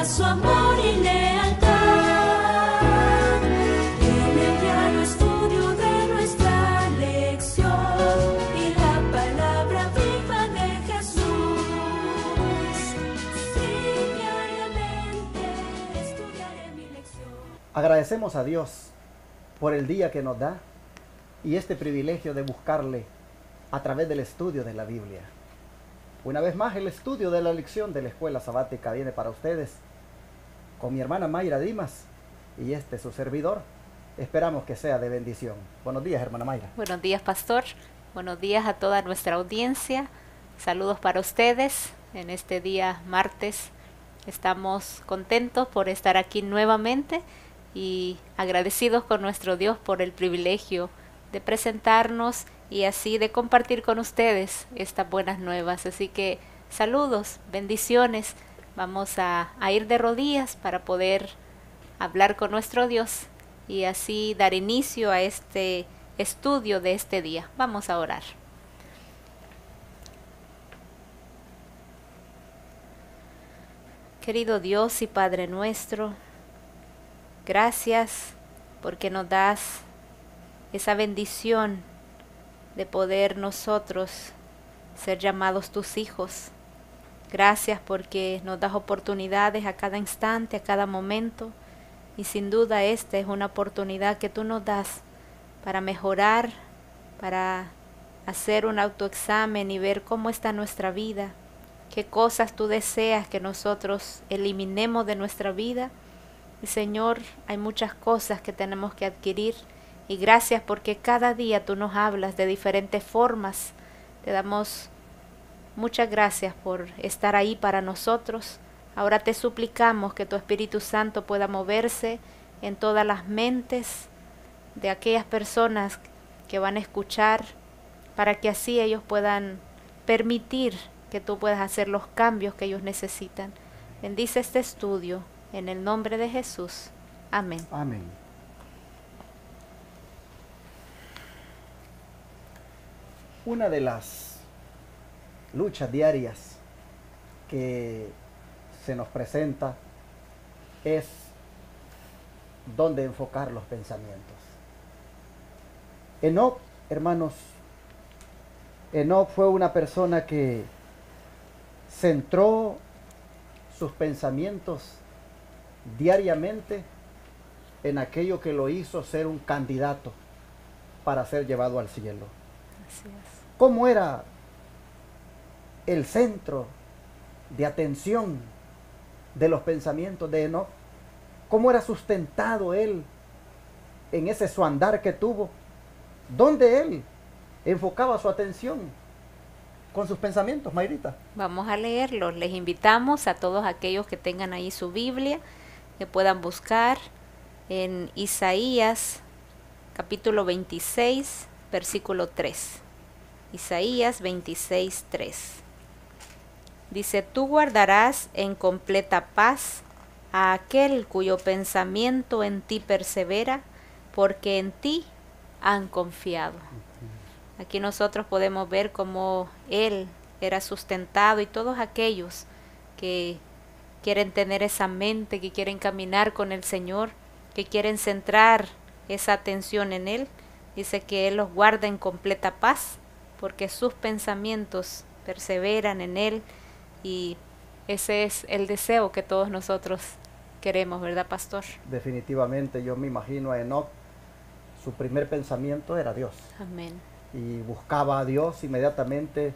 su amor y lealtad. En el diario estudio de nuestra lección y la palabra viva de Jesús. Sí, diariamente estudiaré mi lección. Agradecemos a Dios por el día que nos da y este privilegio de buscarle a través del estudio de la Biblia. Una vez más, el estudio de la lección de la escuela sabática viene para ustedes con mi hermana Mayra Dimas y su servidor. Esperamos que sea de bendición. Buenos días, hermana Mayra. Buenos días, pastor. Buenos días a toda nuestra audiencia. Saludos para ustedes en este día martes. Estamos contentos por estar aquí nuevamente y agradecidos con nuestro Dios por el privilegio de presentarnos y así de compartir con ustedes estas buenas nuevas. Así que saludos, bendiciones. Vamos a ir de rodillas para poder hablar con nuestro Dios y así dar inicio a este estudio de este día. Vamos a orar. Querido Dios y Padre nuestro, gracias porque nos das esa bendición de poder nosotros ser llamados tus hijos. Gracias porque nos das oportunidades a cada instante, a cada momento, y sin duda esta es una oportunidad que tú nos das para mejorar, para hacer un autoexamen y ver cómo está nuestra vida, qué cosas tú deseas que nosotros eliminemos de nuestra vida. Y Señor, hay muchas cosas que tenemos que adquirir. Y gracias porque cada día tú nos hablas de diferentes formas. Te damos muchas gracias por estar ahí para nosotros. Ahora te suplicamos que tu Espíritu Santo pueda moverse en todas las mentes de aquellas personas que van a escuchar, para que así ellos puedan permitir que tú puedas hacer los cambios que ellos necesitan. Bendice este estudio en el nombre de Jesús. Amén. Amén. Una de las luchas diarias que se nos presenta es dónde enfocar los pensamientos. Enoc, hermanos, Enoc fue una persona que centró sus pensamientos diariamente en aquello que lo hizo ser un candidato para ser llevado al cielo. Así es. ¿Cómo era el centro de atención de los pensamientos de Enoc? ¿Cómo era sustentado él en ese su andar que tuvo? ¿Dónde él enfocaba su atención con sus pensamientos, Mayrita? Vamos a leerlo. Les invitamos a todos aquellos que tengan ahí su Biblia, que puedan buscar en Isaías capítulo 26, versículo 3. Isaías 26, 3. Dice: tú guardarás en completa paz a aquel cuyo pensamiento en ti persevera, porque en ti han confiado. Aquí nosotros podemos ver cómo él era sustentado, y todos aquellos que quieren tener esa mente, que quieren caminar con el Señor, que quieren centrar esa atención en él, dice que él los guarda en completa paz, porque sus pensamientos perseveran en él. Y ese es el deseo que todos nosotros queremos, ¿verdad, pastor? Definitivamente, yo me imagino a Enoc, su primer pensamiento era Dios. Amén. Y buscaba a Dios inmediatamente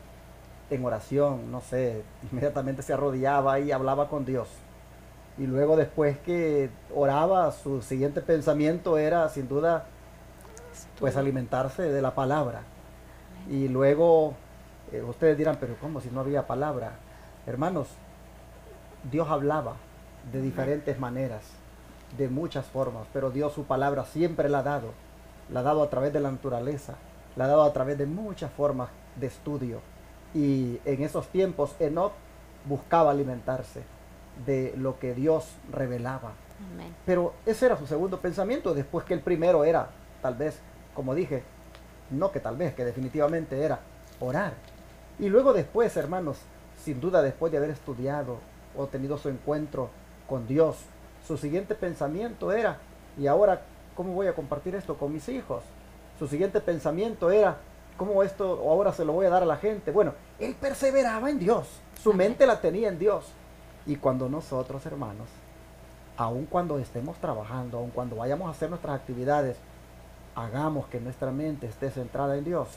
en oración, no sé, inmediatamente se arrodillaba y hablaba con Dios. Y luego, después que oraba, su siguiente pensamiento era sin duda pues alimentarse de la palabra. Y luego ustedes dirán, pero ¿cómo si no había palabra? Hermanos, Dios hablaba de diferentes maneras, de muchas formas, pero Dios su palabra siempre la ha dado a través de la naturaleza, la ha dado a través de muchas formas de estudio. Y en esos tiempos Enoc buscaba alimentarse de lo que Dios revelaba. Amén. Pero ese era su segundo pensamiento, después que el primero era, tal vez, como dije, no que tal vez, que definitivamente era orar. Y luego después, hermanos, sin duda después de haber estudiado o tenido su encuentro con Dios. Su siguiente pensamiento era, ¿y ahora cómo voy a compartir esto con mis hijos? Su siguiente pensamiento era, ¿cómo esto ahora se lo voy a dar a la gente? Bueno, él perseveraba en Dios. Su mente la tenía en Dios. Y cuando nosotros, hermanos, aun cuando estemos trabajando, aun cuando vayamos a hacer nuestras actividades, hagamos que nuestra mente esté centrada en Dios,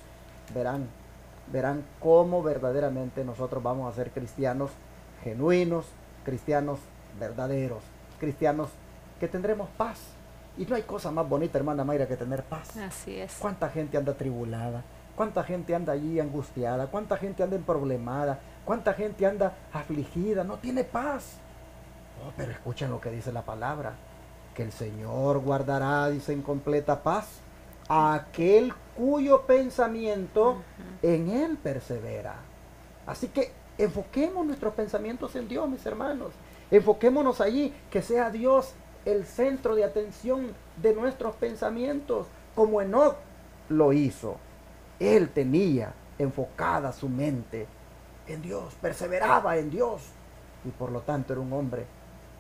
verán cómo verdaderamente nosotros vamos a ser cristianos genuinos, cristianos verdaderos, cristianos que tendremos paz. Y no hay cosa más bonita, hermana Mayra, que tener paz. Así es. ¿Cuánta gente anda atribulada? ¿Cuánta gente anda allí angustiada? ¿Cuánta gente anda emproblemada? ¿Cuánta gente anda afligida? No tiene paz. Oh, pero escuchen lo que dice la palabra, que el Señor guardará, dice, en completa paz a aquel cuyo pensamiento en Él persevera. Así que enfoquemos nuestros pensamientos en Dios, mis hermanos. Enfoquémonos allí, que sea Dios el centro de atención de nuestros pensamientos, como Enoc lo hizo. Él tenía enfocada su mente en Dios, perseveraba en Dios, y por lo tanto era un hombre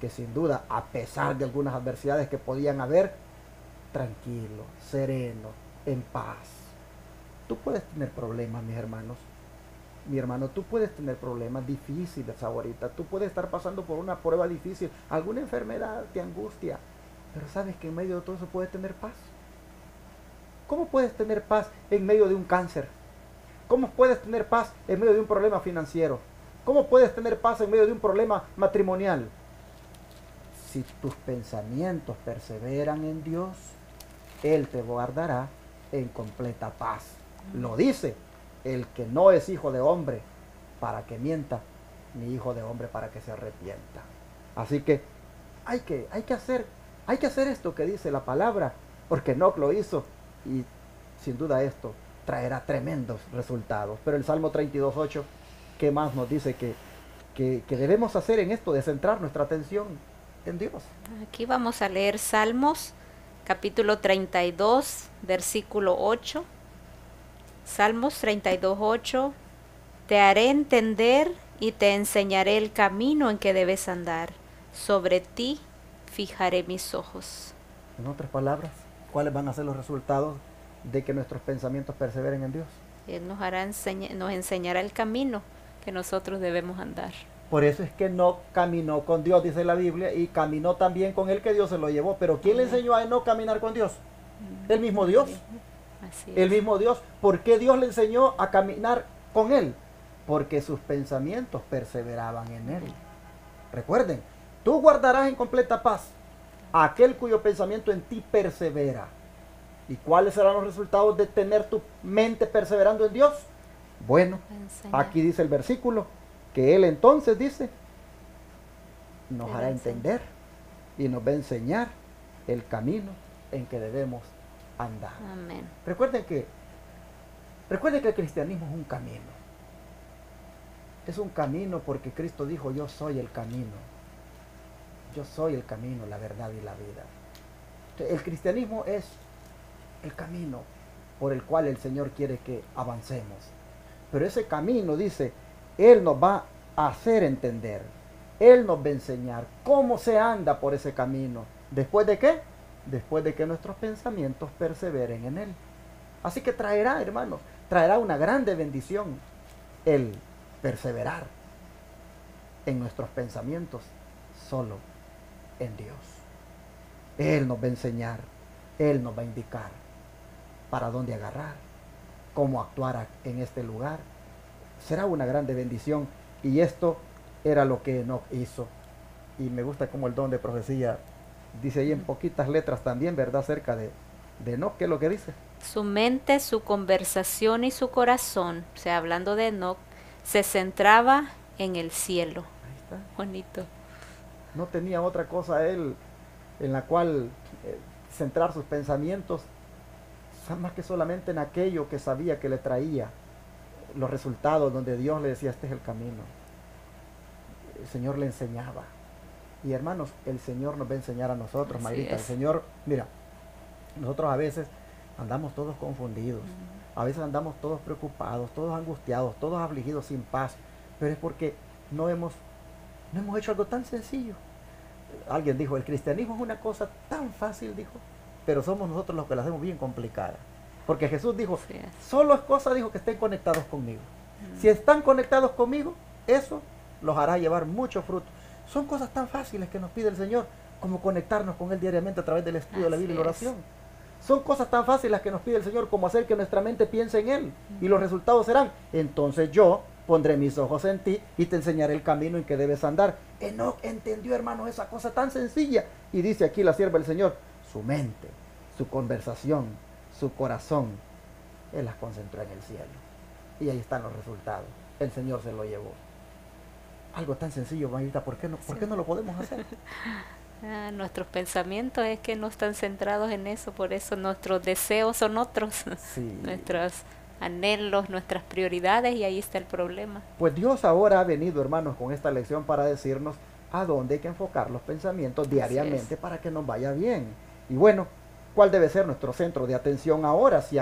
que sin duda, a pesar de algunas adversidades que podían haber, tranquilo, sereno, en paz. Tú puedes tener problemas, mis hermanos. Mi hermano, tú puedes tener problemas difíciles ahorita. Tú puedes estar pasando por una prueba difícil. Alguna enfermedad te angustia. Pero sabes que en medio de todo eso puedes tener paz. ¿Cómo puedes tener paz en medio de un cáncer? ¿Cómo puedes tener paz en medio de un problema financiero? ¿Cómo puedes tener paz en medio de un problema matrimonial? Si tus pensamientos perseveran en Dios, Él te guardará en completa paz. Lo dice el que no es hijo de hombre para que mienta, ni hijo de hombre para que se arrepienta. Así que hay que hacer esto que dice la palabra, porque Enoc lo hizo y sin duda esto traerá tremendos resultados. Pero el Salmo 32:8, ¿qué más nos dice que debemos hacer en esto de centrar nuestra atención en Dios? Aquí vamos a leer Salmos, capítulo 32, versículo 8. Salmos 32:8. Te haré entender y te enseñaré el camino en que debes andar. Sobre ti fijaré mis ojos. En otras palabras, ¿cuáles van a ser los resultados de que nuestros pensamientos perseveren en Dios? Él nos enseñará el camino que nosotros debemos andar. Por eso es que Enoc caminó con Dios, dice la Biblia, y caminó también con él, que Dios se lo llevó. Pero ¿quién le enseñó a Enoc caminar con Dios? El mismo Dios. Así El es. mismo Dios. ¿Por qué Dios le enseñó a caminar con él? Porque sus pensamientos perseveraban en él. Recuerden, tú guardarás en completa paz a aquel cuyo pensamiento en ti persevera. ¿Y cuáles serán los resultados de tener tu mente perseverando en Dios? Bueno, aquí dice el versículo, que Él entonces dice, nos hará entender y nos va a enseñar el camino en que debemos andar. Amén. Recuerden que el cristianismo es un camino. Es un camino porque Cristo dijo, yo soy el camino. Yo soy el camino, la verdad y la vida. El cristianismo es el camino por el cual el Señor quiere que avancemos. Pero ese camino, dice, Él nos va a hacer entender. Él nos va a enseñar cómo se anda por ese camino. ¿Después de qué? Después de que nuestros pensamientos perseveren en Él. Así que traerá, hermanos, traerá una grande bendición el perseverar en nuestros pensamientos solo en Dios. Él nos va a enseñar, Él nos va a indicar para dónde agarrar, cómo actuar en este lugar. Será una grande bendición, y esto era lo que Enoc hizo. Y me gusta como el don de profecía dice ahí en poquitas letras también, ¿verdad? Acerca de Enoc, ¿qué es lo que dice? Su mente, su conversación y su corazón, o sea, hablando de Enoc, se centraba en el cielo. Ahí está. Bonito. No tenía otra cosa él en la cual centrar sus pensamientos, más que solamente en aquello que sabía que le traía los resultados, donde Dios le decía, este es el camino. El Señor le enseñaba. Y hermanos, el Señor nos va a enseñar a nosotros, Mayrita. El Señor, mira, nosotros a veces andamos todos confundidos, a veces andamos todos preocupados, todos angustiados, todos afligidos, sin paz, pero es porque no hemos hecho algo tan sencillo. alguien dijo, el cristianismo es una cosa tan fácil, dijo, pero somos nosotros los que la hacemos bien complicada. Porque Jesús dijo, Así es. solo es cosa, dijo, que estén conectados conmigo. Si están conectados conmigo, eso los hará llevar mucho fruto. Son cosas tan fáciles que nos pide el Señor, como conectarnos con Él diariamente a través del estudio de la Biblia y la Así oración. Son cosas tan fáciles que nos pide el Señor, como hacer que nuestra mente piense en Él. Y los resultados serán, entonces yo pondré mis ojos en ti y te enseñaré el camino en que debes andar. Enoc entendió, hermanos, esa cosa tan sencilla. Y dice aquí la sierva del Señor, su mente, su conversación, su corazón, Él las concentró en el cielo. Y ahí están los resultados. El Señor se lo llevó. Algo tan sencillo, Mayrita, ¿por qué no lo podemos hacer? Nuestros pensamientos es que no están centrados en eso, por eso nuestros deseos son otros, Sí. nuestros anhelos, nuestras prioridades, y ahí está el problema. Pues Dios ahora ha venido, hermanos, con esta lección para decirnos a dónde hay que enfocar los pensamientos diariamente para que nos vaya bien. Y bueno, ¿cuál debe ser nuestro centro de atención ahora? Si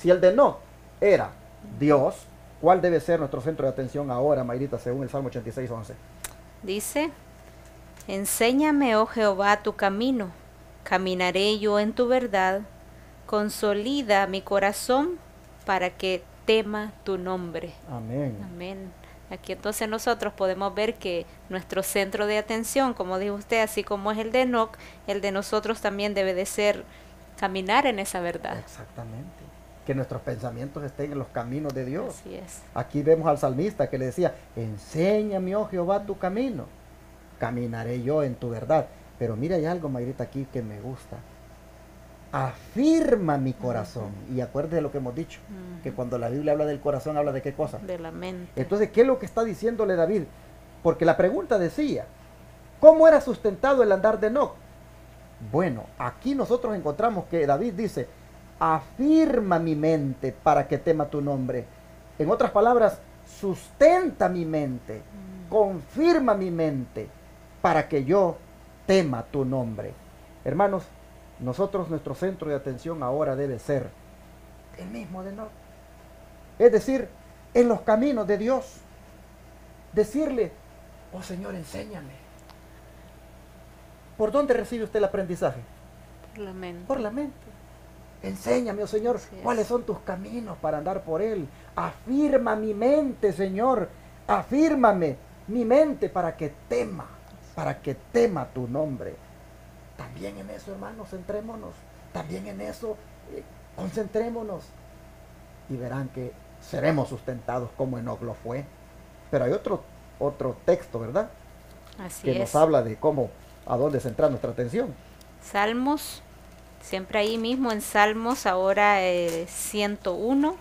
el de Enoc era Dios, ¿cuál debe ser nuestro centro de atención ahora, Mayrita, según el Salmo 86:11? Dice, enséñame, oh Jehová, tu camino, caminaré yo en tu verdad, consolida mi corazón para que tema tu nombre. Amén. Amén. Aquí entonces nosotros podemos ver que nuestro centro de atención, como dijo usted, así como es el de Enoc, el de nosotros también debe de ser caminar en esa verdad. Exactamente. Que nuestros pensamientos estén en los caminos de Dios. Así es. Aquí vemos al salmista que le decía, enséñame, oh Jehová, tu camino, caminaré yo en tu verdad. Pero mira, hay algo, Mayrita, aquí que me gusta. Afirma mi corazón. Y acuérdate de lo que hemos dicho, que cuando la Biblia habla del corazón, habla de qué cosa. De la mente. Entonces, ¿qué es lo que está diciéndole David? Porque la pregunta decía, ¿cómo era sustentado el andar de Enoc? Bueno, aquí nosotros encontramos que David dice, afirma mi mente para que tema tu nombre. En otras palabras, sustenta mi mente, confirma mi mente para que yo tema tu nombre. Hermanos, nosotros, nuestro centro de atención ahora debe ser el mismo de Enoc. Es decir, en los caminos de Dios. Decirle, oh Señor, enséñame. ¿Por dónde recibe usted el aprendizaje? Por la mente. Por la mente. Enséñame, oh Señor, Así es. cuáles son tus caminos para andar por él. Afirma mi mente, Señor. Afírmame mi mente para que tema tu nombre. También en eso, hermanos, centrémonos. También en eso, concentrémonos. Y verán que seremos sustentados como Enoc lo fue. Pero hay otro texto, ¿verdad? Así Que es. nos habla de cómo, a dónde centrar nuestra atención. Salmos, siempre ahí mismo en Salmos, ahora 101,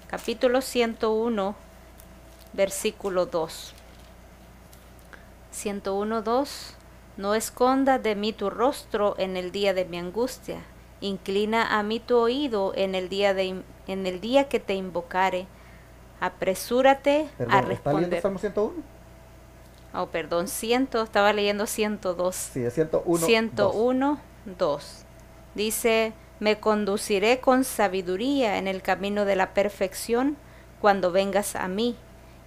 capítulo 101, versículo 2. 101:2. No escondas de mí tu rostro en el día de mi angustia. Inclina a mí tu oído en el día que te invocare. Apresúrate a Perdón, ¿está leyendo responder. Salmo 101? Oh, perdón, estaba leyendo 102. Sí, es 101. 101:2. Dice, me conduciré con sabiduría en el camino de la perfección cuando vengas a mí.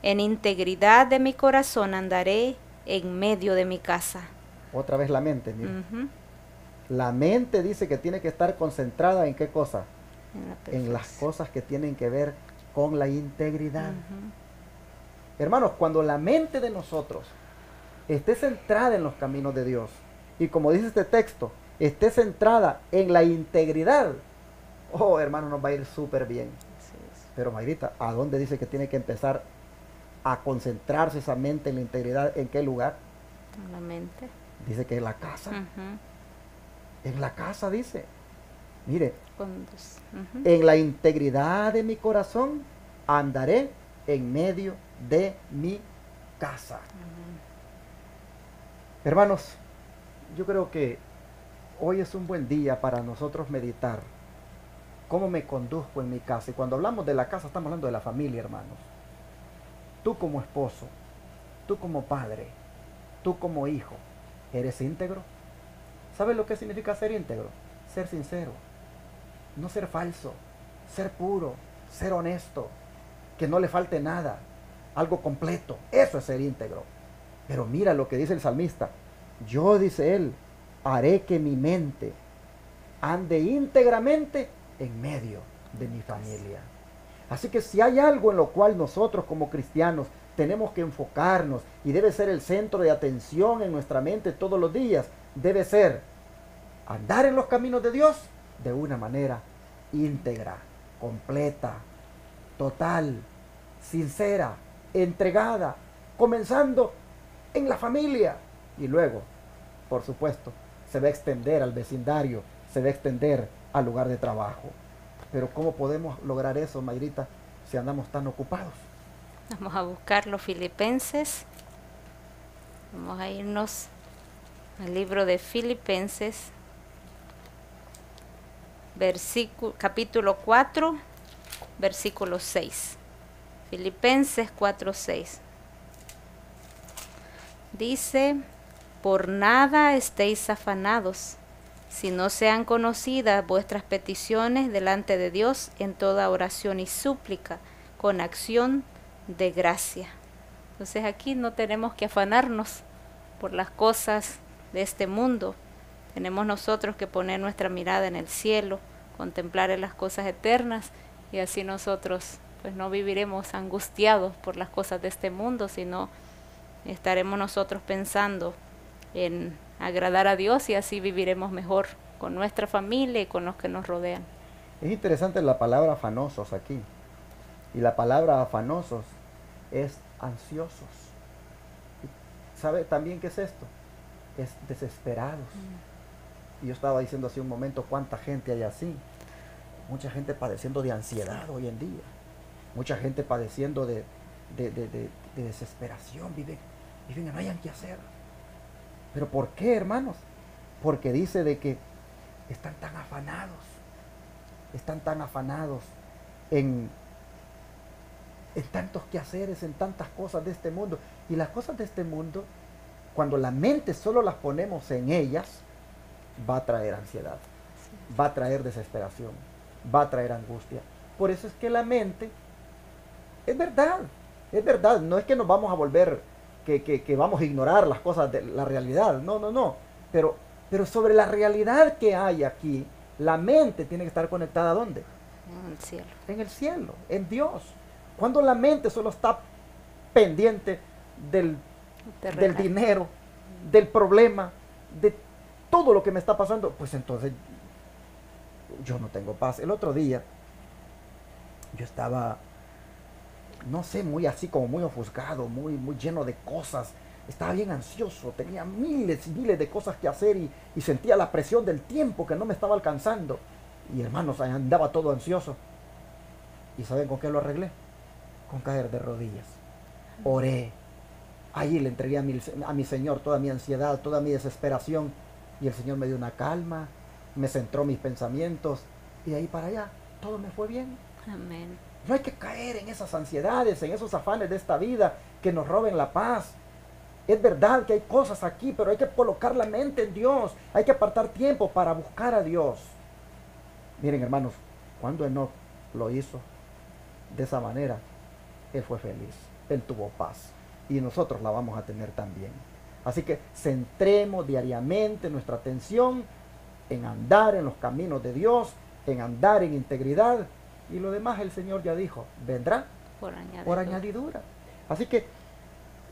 En integridad de mi corazón andaré en medio de mi casa. Otra vez la mente, mira. Ujú. La mente dice que tiene que estar concentrada en qué cosa. En las perfección. cosas que tienen que ver con la integridad. Ujú. Hermanos, cuando la mente de nosotros esté centrada en los caminos de Dios, y como dice este texto, esté centrada en la integridad, oh hermano, nos va a ir súper bien. Así es. Pero Mayrita, ¿a dónde dice que tiene que empezar a concentrarse esa mente en la integridad? ¿En qué lugar? En la mente. Dice que en la casa. Ujú. En la casa dice. Mire, Ujú. en la integridad de mi corazón andaré en medio de mi casa. Hermanos, yo creo que hoy es un buen día para nosotros meditar cómo me conduzco en mi casa. Y cuando hablamos de la casa, estamos hablando de la familia, hermanos. Tú como esposo, tú como padre, tú como hijo, ¿eres íntegro? ¿Sabes lo que significa ser íntegro? Ser sincero, no ser falso, ser puro, ser honesto, que no le falte nada, algo completo. Eso es ser íntegro. Pero mira lo que dice el salmista. Yo, dice él, haré que mi mente ande íntegramente en medio de mi familia. Así que si hay algo en lo cual nosotros como cristianos tenemos que enfocarnos y debe ser el centro de atención en nuestra mente todos los días, debe ser andar en los caminos de Dios de una manera íntegra, completa, total, sincera, entregada, comenzando en la familia y luego, por supuesto, se va a extender al vecindario, se va a extender al lugar de trabajo. Pero ¿cómo podemos lograr eso, Mayrita, si andamos tan ocupados? Vamos a buscar los Filipenses. Vamos a irnos al libro de Filipenses, capítulo 4, versículo 6. Filipenses 4:6. Dice: por nada estéis afanados, si no sean conocidas vuestras peticiones delante de Dios en toda oración y súplica, con acción de gracia. Entonces aquí no tenemos que afanarnos por las cosas de este mundo. Tenemos nosotros que poner nuestra mirada en el cielo, contemplar en las cosas eternas, y así nosotros pues no viviremos angustiados por las cosas de este mundo, sino estaremos nosotros pensando en agradar a Dios, y así viviremos mejor con nuestra familia y con los que nos rodean. Es interesante la palabra afanosos aquí. Y la palabra afanosos es ansiosos. ¿Sabe también qué es esto? Es desesperados. Y yo estaba diciendo hace un momento cuánta gente hay así. Mucha gente padeciendo de ansiedad hoy en día. Mucha gente padeciendo de desesperación. Viven que no hayan qué hacer. ¿Pero por qué, hermanos? Porque dice de que están tan afanados en tantos quehaceres, en tantas cosas de este mundo. Y las cosas de este mundo, cuando la mente solo las ponemos en ellas, va a traer ansiedad, va a traer desesperación, va a traer angustia. Por eso es que la mente, es verdad, no es que nos vamos a volver, que vamos a ignorar las cosas de la realidad, no, pero sobre la realidad que hay aquí, la mente tiene que estar conectada ¿a dónde? En el cielo. En el cielo, en Dios. Cuando la mente solo está pendiente del dinero, del problema, de todo lo que me está pasando, pues entonces yo no tengo paz. El otro día yo estaba, no sé, muy así como muy ofuscado, muy lleno de cosas. Estaba bien ansioso, tenía miles y miles de cosas que hacer y sentía la presión del tiempo que no me estaba alcanzando. Y hermanos, andaba todo ansioso. ¿Y saben con qué lo arreglé? Con caer de rodillas. Oré. Allí le entregué a mi Señor toda mi ansiedad, toda mi desesperación. Y el Señor me dio una calma, me centró mis pensamientos. Y de ahí para allá, todo me fue bien. Amén. No hay que caer en esas ansiedades, en esos afanes de esta vida que nos roben la paz. Es verdad que hay cosas aquí, pero hay que colocar la mente en Dios. Hay que apartar tiempo para buscar a Dios. Miren, hermanos, cuando Enoc lo hizo de esa manera, él fue feliz, él tuvo paz, y nosotros la vamos a tener también. Así que centremos diariamente nuestra atención en andar en los caminos de Dios, en andar en integridad, y lo demás el Señor ya dijo, vendrá por añadidura. Así que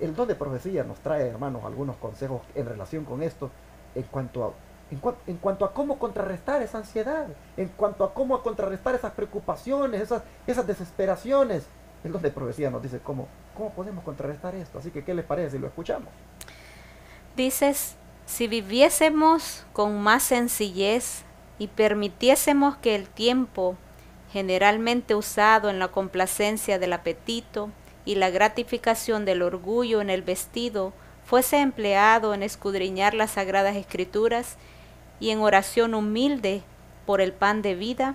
el don de profecía nos trae, hermanos, algunos consejos en relación con esto, en cuanto a cómo contrarrestar esa ansiedad, en cuanto a cómo contrarrestar esas preocupaciones, esas desesperaciones. El don de profecía nos dice cómo podemos contrarrestar esto. Así que, ¿qué les parece si lo escuchamos? Dices, si viviésemos con más sencillez y permitiésemos que el tiempo, generalmente usado en la complacencia del apetito y la gratificación del orgullo en el vestido, fuese empleado en escudriñar las sagradas escrituras y en oración humilde por el pan de vida,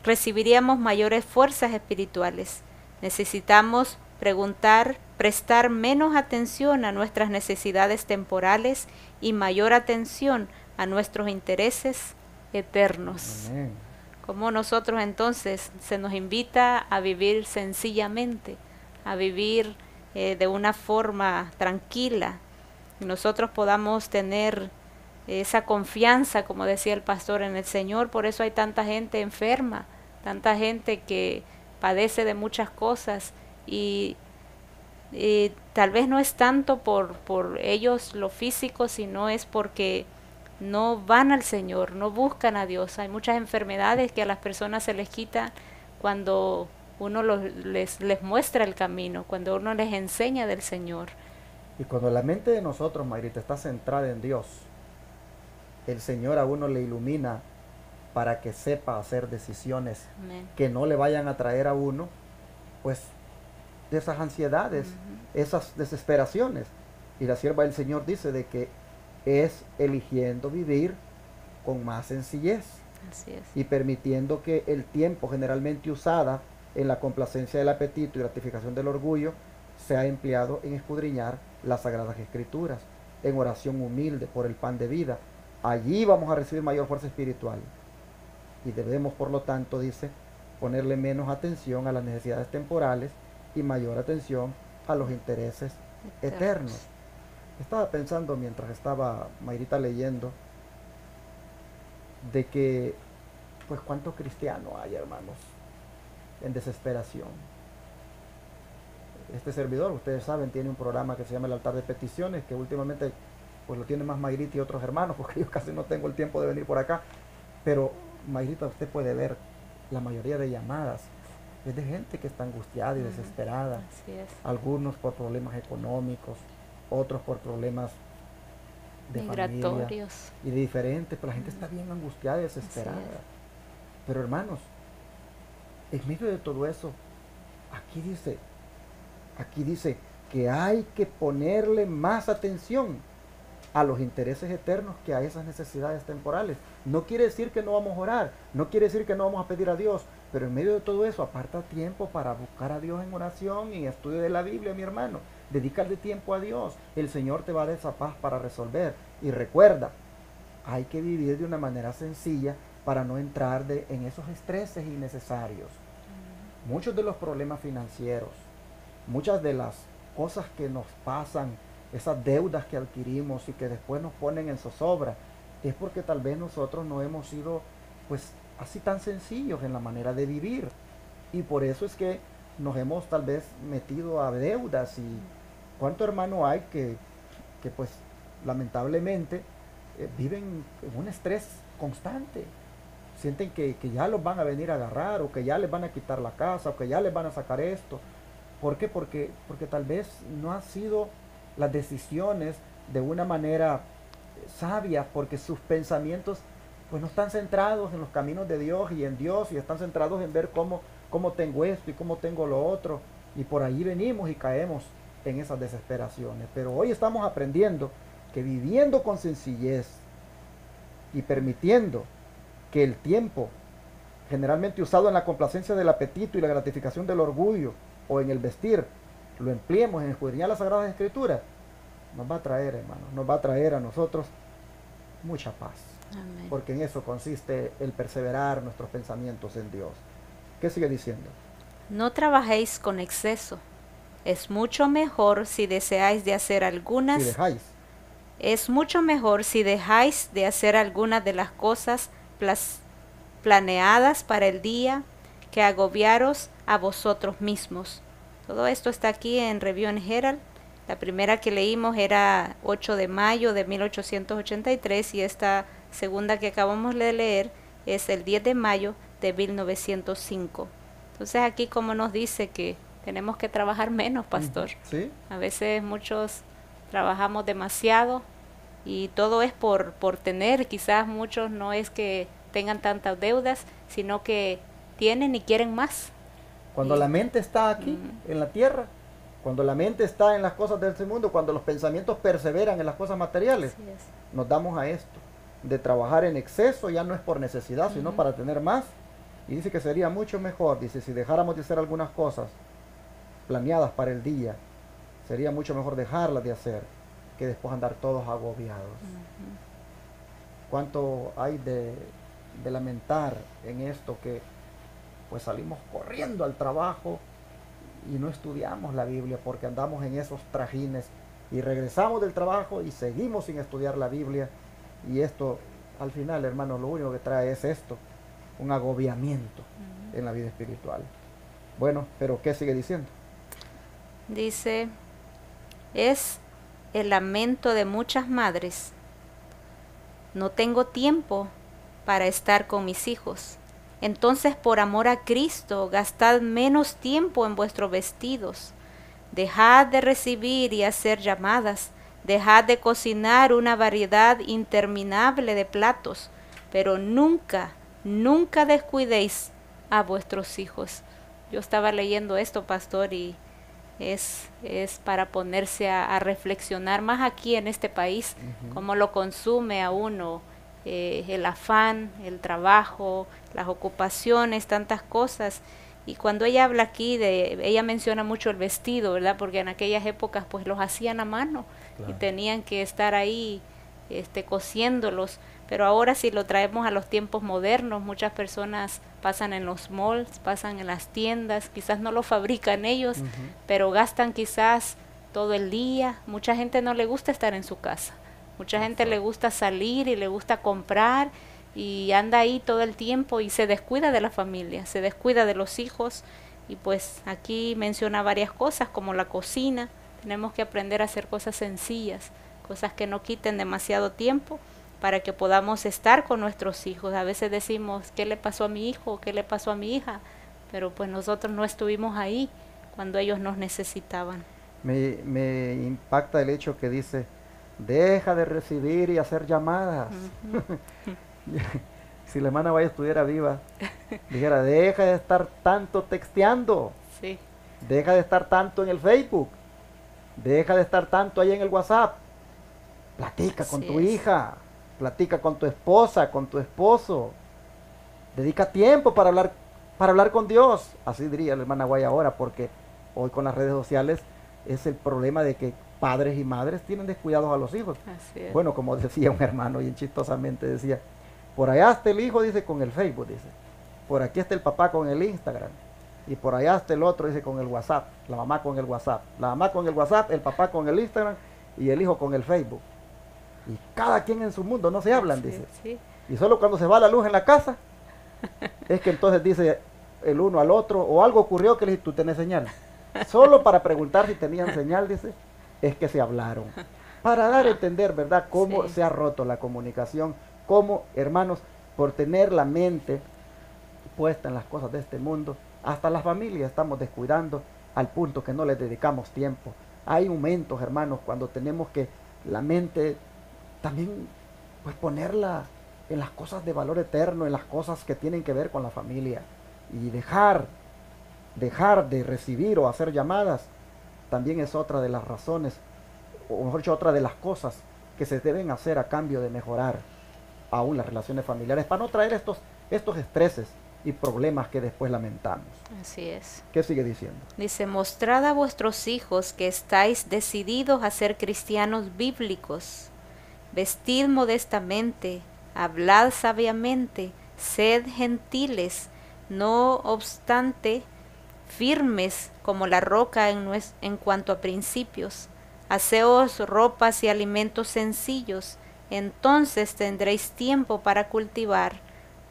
recibiríamos mayores fuerzas espirituales. Necesitamos prestar menos atención a nuestras necesidades temporales y mayor atención a nuestros intereses eternos. Amén. Como nosotros entonces se nos invita a vivir sencillamente, a vivir de una forma tranquila, y nosotros podamos tener esa confianza, como decía el pastor, en el Señor. Por eso hay tanta gente enferma, tanta gente que padece de muchas cosas y tal vez no es tanto por ellos lo físico, sino es porque no van al Señor, no buscan a Dios. Hay muchas enfermedades que a las personas se les quitan cuando uno les muestra el camino, cuando uno les enseña del Señor. Y cuando la mente de nosotros, Mayrita, está centrada en Dios, el Señor a uno le ilumina para que sepa hacer decisiones Amén. que no le vayan a traer a uno, pues, de esas ansiedades, esas desesperaciones. Y la sierva del Señor dice de que es eligiendo vivir con más sencillez Así es. y permitiendo que el tiempo generalmente usada en la complacencia del apetito y gratificación del orgullo sea empleado en escudriñar las Sagradas Escrituras, en oración humilde por el pan de vida. Allí vamos a recibir mayor fuerza espiritual. Y debemos, por lo tanto, dice, ponerle menos atención a las necesidades temporales y mayor atención a los intereses eternos. Estaba pensando mientras estaba Mayrita leyendo de que, pues, cuántos cristianos hay, hermanos, en desesperación. Este servidor, ustedes saben, tiene un programa que se llama El Altar de Peticiones, que últimamente pues lo tiene más Mayrita y otros hermanos, porque yo casi no tengo el tiempo de venir por acá. Pero Mayrita, usted puede ver la mayoría de llamadas es de gente que está angustiada y desesperada. Así es. Algunos por problemas económicos, otros por problemas de familia Migratorios. y de diferentes, pero la gente está bien angustiada y desesperada. Así es. Pero hermanos, en medio de todo eso, aquí dice que hay que ponerle más atención a los intereses eternos que a esas necesidades temporales. No quiere decir que no vamos a orar, no quiere decir que no vamos a pedir a Dios, pero en medio de todo eso aparta tiempo para buscar a Dios en oración y estudio de la Biblia, mi hermano. Dedícale tiempo a Dios, el Señor te va a dar esa paz para resolver. Y recuerda, hay que vivir de una manera sencilla para no entrar en esos estreses innecesarios. Muchos de los problemas financieros, muchas de las cosas que nos pasan, esas deudas que adquirimos y que después nos ponen en zozobra, es porque tal vez nosotros no hemos sido pues así tan sencillos en la manera de vivir, y por eso es que nos hemos tal vez metido a deudas. Y cuánto hermano hay que pues lamentablemente viven en un estrés constante, sienten que ya los van a venir a agarrar, o que ya les van a quitar la casa, o que ya les van a sacar esto. ¿Por qué? Porque tal vez no han sido las decisiones de una manera sabia, porque sus pensamientos pues no están centrados en los caminos de Dios y en Dios, y están centrados en ver cómo tengo esto y cómo tengo lo otro, y por ahí venimos y caemos en esas desesperaciones. Pero hoy estamos aprendiendo que viviendo con sencillez y permitiendo que el tiempo generalmente usado en la complacencia del apetito y la gratificación del orgullo, o en el vestir, lo empleemos en escudriñar las Sagradas Escrituras, nos va a traer, hermanos, nos va a traer a nosotros mucha paz. Amén. Porque en eso consiste el perseverar nuestros pensamientos en Dios. ¿Qué sigue diciendo? No trabajéis con exceso. Es mucho mejor si deseáis de hacer algunas. Si dejáis. Es mucho mejor si dejáis de hacer algunas de las cosas planeadas para el día, que agobiaros a vosotros mismos. Todo esto está aquí en Review and Herald. La primera que leímos era 8 de mayo de 1883 y esta segunda que acabamos de leer es el 10 de mayo de 1905. Entonces aquí como nos dice que tenemos que trabajar menos, pastor. ¿Sí? A veces muchos trabajamos demasiado y todo es por tener. Quizás muchos no es que tengan tantas deudas, sino que tienen y quieren más. Cuando la mente está aquí, en la tierra, cuando la mente está en las cosas de este mundo, cuando los pensamientos perseveran en las cosas materiales, Así es. nos damos a esto, de trabajar en exceso. Ya no es por necesidad, sino para tener más. Y dice que sería mucho mejor, dice, si dejáramos de hacer algunas cosas planeadas para el día, sería mucho mejor dejarlas de hacer que después andar todos agobiados. ¿Cuánto hay de lamentar en esto, que pues salimos corriendo al trabajo y no estudiamos la Biblia porque andamos en esos trajines y regresamos del trabajo y seguimos sin estudiar la Biblia. Y esto, al final, hermanos, lo único que trae es esto, un agobiamiento en la vida espiritual. Bueno, pero ¿qué sigue diciendo? Dice, es el lamento de muchas madres. No tengo tiempo para estar con mis hijos. Entonces, por amor a Cristo, gastad menos tiempo en vuestros vestidos. Dejad de recibir y hacer llamadas. Dejad de cocinar una variedad interminable de platos. Pero nunca, nunca descuidéis a vuestros hijos. Yo estaba leyendo esto, pastor, y es para ponerse a reflexionar más aquí en este país, cómo lo consume a uno el afán, el trabajo, las ocupaciones, tantas cosas. Y cuando ella habla aquí, ella menciona mucho el vestido, ¿verdad? Porque en aquellas épocas pues los hacían a mano, claro, y tenían que estar ahí cosiéndolos. Pero ahora si lo traemos a los tiempos modernos, muchas personas pasan en los malls, pasan en las tiendas, quizás no lo fabrican ellos, pero gastan quizás todo el día. Mucha gente no le gusta estar en su casa, mucha gente le gusta salir y le gusta comprar y anda ahí todo el tiempo y se descuida de la familia, se descuida de los hijos. Y pues aquí menciona varias cosas como la cocina. Tenemos que aprender a hacer cosas sencillas, cosas que no quiten demasiado tiempo, para que podamos estar con nuestros hijos. A veces decimos, ¿qué le pasó a mi hijo? ¿Qué le pasó a mi hija? Pero pues nosotros no estuvimos ahí cuando ellos nos necesitaban. Me impacta el hecho que dice, deja de recibir y hacer llamadas. Si la hermana Vaya estuviera viva, dijera, deja de estar tanto texteando. Sí. Deja de estar tanto en el Facebook. Deja de estar tanto ahí en el WhatsApp. Platica con tu hija. Platica con tu esposa, con tu esposo. Dedica tiempo para hablar con Dios. Así diría la hermana Guay ahora, porque hoy con las redes sociales es el problema de que padres y madres tienen descuidados a los hijos. Así es. Bueno, como decía un hermano, y chistosamente decía, por allá está el hijo, dice, con el Facebook, dice. Por aquí está el papá con el Instagram. Y por allá está el otro, dice, con el WhatsApp. La mamá con el WhatsApp. La mamá con el WhatsApp, el papá con el Instagram y el hijo con el Facebook. Y cada quien en su mundo, no se hablan, dice. Sí. Y solo cuando se va la luz en la casa, es que entonces dice el uno al otro, o algo ocurrió que le dice, tú tenés señal. Solo para preguntar si tenían señal, dice, es que se hablaron. Para dar a entender, ¿verdad?, cómo se ha roto la comunicación, cómo, hermanos, por tener la mente puesta en las cosas de este mundo, hasta las familias estamos descuidando al punto que no les dedicamos tiempo. Hay momentos, hermanos, cuando tenemos que la mente también pues ponerla en las cosas de valor eterno, en las cosas que tienen que ver con la familia, y dejar de recibir o hacer llamadas también es otra de las razones, o mejor dicho, otra de las cosas que se deben hacer a cambio de mejorar aún las relaciones familiares, para no traer estos estreses y problemas que después lamentamos. Así es. ¿Qué sigue diciendo? Dice, mostrad a vuestros hijos que estáis decididos a ser cristianos bíblicos. Vestid modestamente, hablad sabiamente, sed gentiles, no obstante firmes como la roca en cuanto a principios. Haceos ropas y alimentos sencillos, entonces tendréis tiempo para cultivar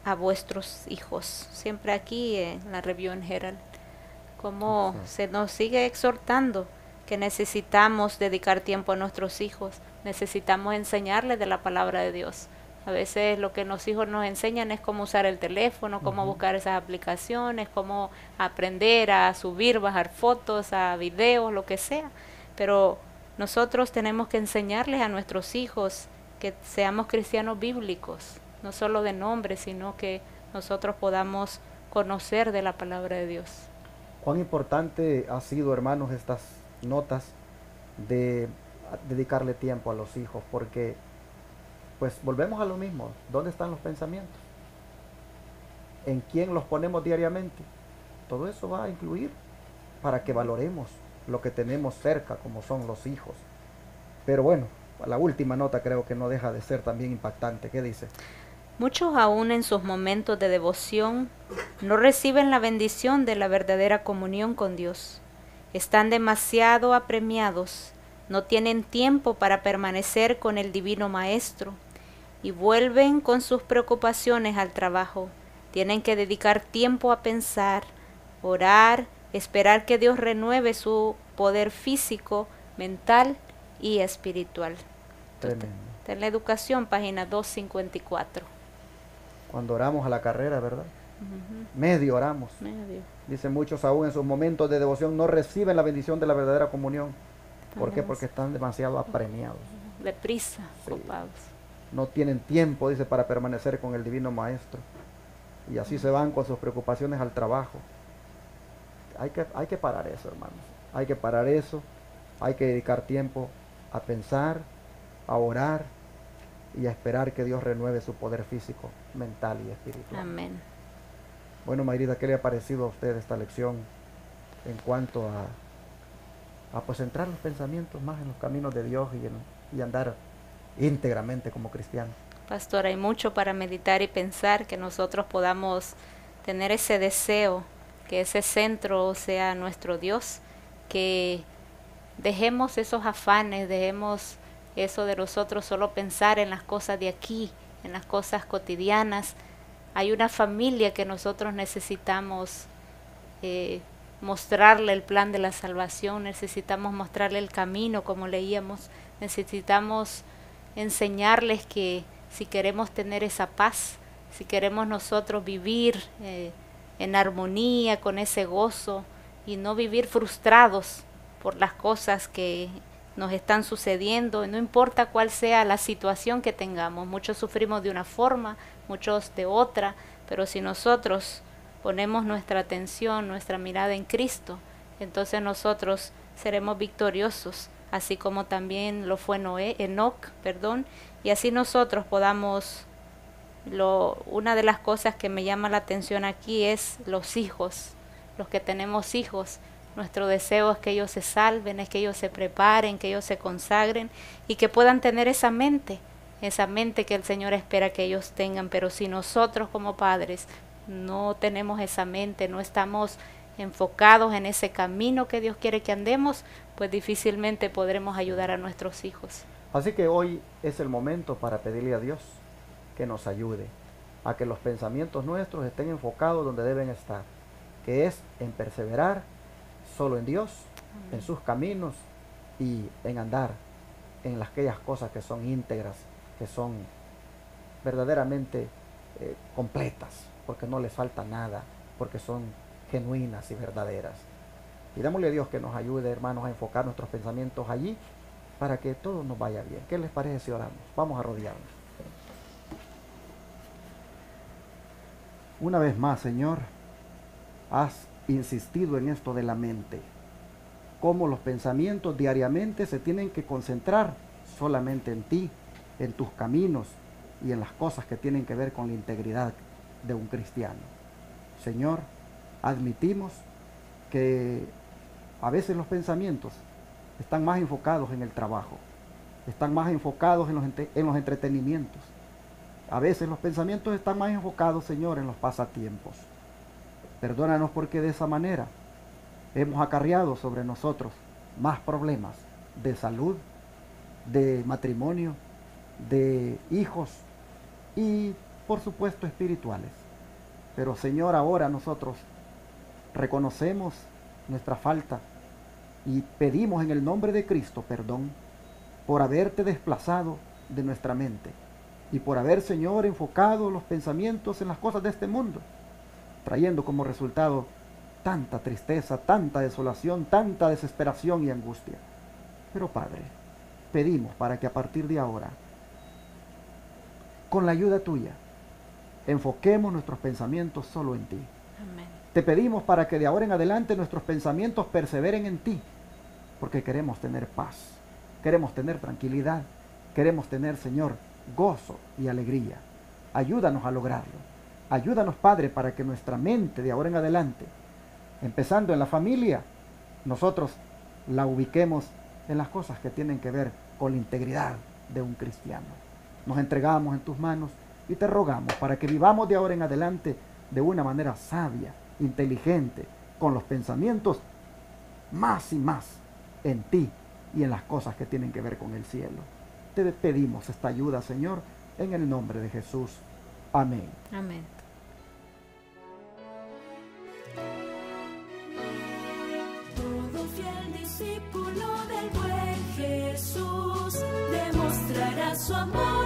a vuestros hijos. Siempre aquí en la Review and Herald, como se nos sigue exhortando que necesitamos dedicar tiempo a nuestros hijos, necesitamos enseñarles de la palabra de Dios. A veces lo que los hijos nos enseñan es cómo usar el teléfono, cómo buscar esas aplicaciones, cómo aprender a subir, bajar fotos, a videos, lo que sea. Pero nosotros tenemos que enseñarles a nuestros hijos que seamos cristianos bíblicos, no solo de nombre, sino que nosotros podamos conocer de la palabra de Dios. Cuán importante ha sido, hermanos, estas notas de dedicarle tiempo a los hijos, porque pues volvemos a lo mismo. ¿Dónde están los pensamientos? ¿En quién los ponemos diariamente? Todo eso va a incluir para que valoremos lo que tenemos cerca, como son los hijos. Pero bueno, la última nota creo que no deja de ser también impactante. ¿Qué dice? Muchos aún en sus momentos de devoción no reciben la bendición de la verdadera comunión con Dios. Están demasiado apremiados, no tienen tiempo para permanecer con el Divino Maestro y vuelven con sus preocupaciones al trabajo. Tienen que dedicar tiempo a pensar, orar, esperar que Dios renueve su poder físico, mental y espiritual. Tremendo. Está en la educación, página 254. Cuando oramos a la carrera, ¿verdad? Medio oramos. Medio. Dicen muchos aún en sus momentos de devoción no reciben la bendición de la verdadera comunión. ¿Por qué? Porque están demasiado apremiados. Deprisa, Sí. copados. No tienen tiempo, dice, para permanecer con el Divino Maestro. Y así se van con sus preocupaciones al trabajo. Hay que parar eso, hermanos. Hay que parar eso. Hay que dedicar tiempo a pensar, a orar y a esperar que Dios renueve su poder físico, mental y espiritual. Amén. Bueno, Mayrida, ¿qué le ha parecido a usted esta lección en cuanto a pues centrar los pensamientos más en los caminos de Dios y andar íntegramente como cristianos? Pastor, hay mucho para meditar y pensar, que nosotros podamos tener ese deseo, que ese centro sea nuestro Dios, que dejemos esos afanes, dejemos eso de nosotros solo pensar en las cosas de aquí, en las cosas cotidianas. Hay una familia que nosotros necesitamos mostrarle el plan de la salvación, necesitamos mostrarle el camino, como leíamos, necesitamos enseñarles que si queremos tener esa paz, si queremos nosotros vivir en armonía con ese gozo y no vivir frustrados por las cosas que nos están sucediendo, no importa cuál sea la situación que tengamos. Muchos sufrimos de una forma, muchos de otra, pero si nosotros ponemos nuestra atención, nuestra mirada en Cristo, entonces nosotros seremos victoriosos, así como también lo fue Enoc, y así nosotros podamos. Una de las cosas que me llama la atención aquí es los hijos, los que tenemos hijos. Nuestro deseo es que ellos se salven, es que ellos se preparen, que ellos se consagren y que puedan tener esa mente que el Señor espera que ellos tengan. Pero si nosotros como padres no tenemos esa mente, no estamos enfocados en ese camino que Dios quiere que andemos, pues difícilmente podremos ayudar a nuestros hijos. Así que hoy es el momento para pedirle a Dios que nos ayude a que los pensamientos nuestros estén enfocados donde deben estar, que es en perseverar solo en Dios, en sus caminos y en andar en aquellas cosas que son íntegras, que son verdaderamente completas, porque no les falta nada, porque son genuinas y verdaderas. Pidámosle a Dios que nos ayude, hermanos, a enfocar nuestros pensamientos allí para que todo nos vaya bien. ¿Qué les parece si oramos? Vamos a arrodillarnos. Una vez más, Señor, has insistido en esto de la mente, cómo los pensamientos diariamente se tienen que concentrar solamente en ti, en tus caminos y en las cosas que tienen que ver con la integridad de un cristiano. Señor, admitimos que a veces los pensamientos están más enfocados en el trabajo, están más enfocados en los entretenimientos. A veces los pensamientos están más enfocados, Señor, en los pasatiempos. Perdónanos porque de esa manera hemos acarreado sobre nosotros más problemas de salud, de matrimonio, de hijos y, por supuesto, espirituales. Pero, Señor, ahora nosotros reconocemos nuestra falta y pedimos en el nombre de Cristo perdón por haberte desplazado de nuestra mente y por haber, Señor, enfocado los pensamientos en las cosas de este mundo, trayendo como resultado tanta tristeza, tanta desolación, tanta desesperación y angustia. Pero, Padre, pedimos para que a partir de ahora, con la ayuda tuya, enfoquemos nuestros pensamientos solo en ti. Amén. Te pedimos para que de ahora en adelante nuestros pensamientos perseveren en ti, porque queremos tener paz, queremos tener tranquilidad, queremos tener, Señor, gozo y alegría. Ayúdanos a lograrlo. Ayúdanos, Padre, para que nuestra mente de ahora en adelante, empezando en la familia, nosotros la ubiquemos en las cosas que tienen que ver con la integridad de un cristiano. Nos entregamos en tus manos y te rogamos para que vivamos de ahora en adelante de una manera sabia, inteligente, con los pensamientos más y más en ti y en las cosas que tienen que ver con el cielo. Te pedimos esta ayuda, Señor, en el nombre de Jesús. Amén. Amén. Todo fiel discípulo del buen Jesús demostrará su amor.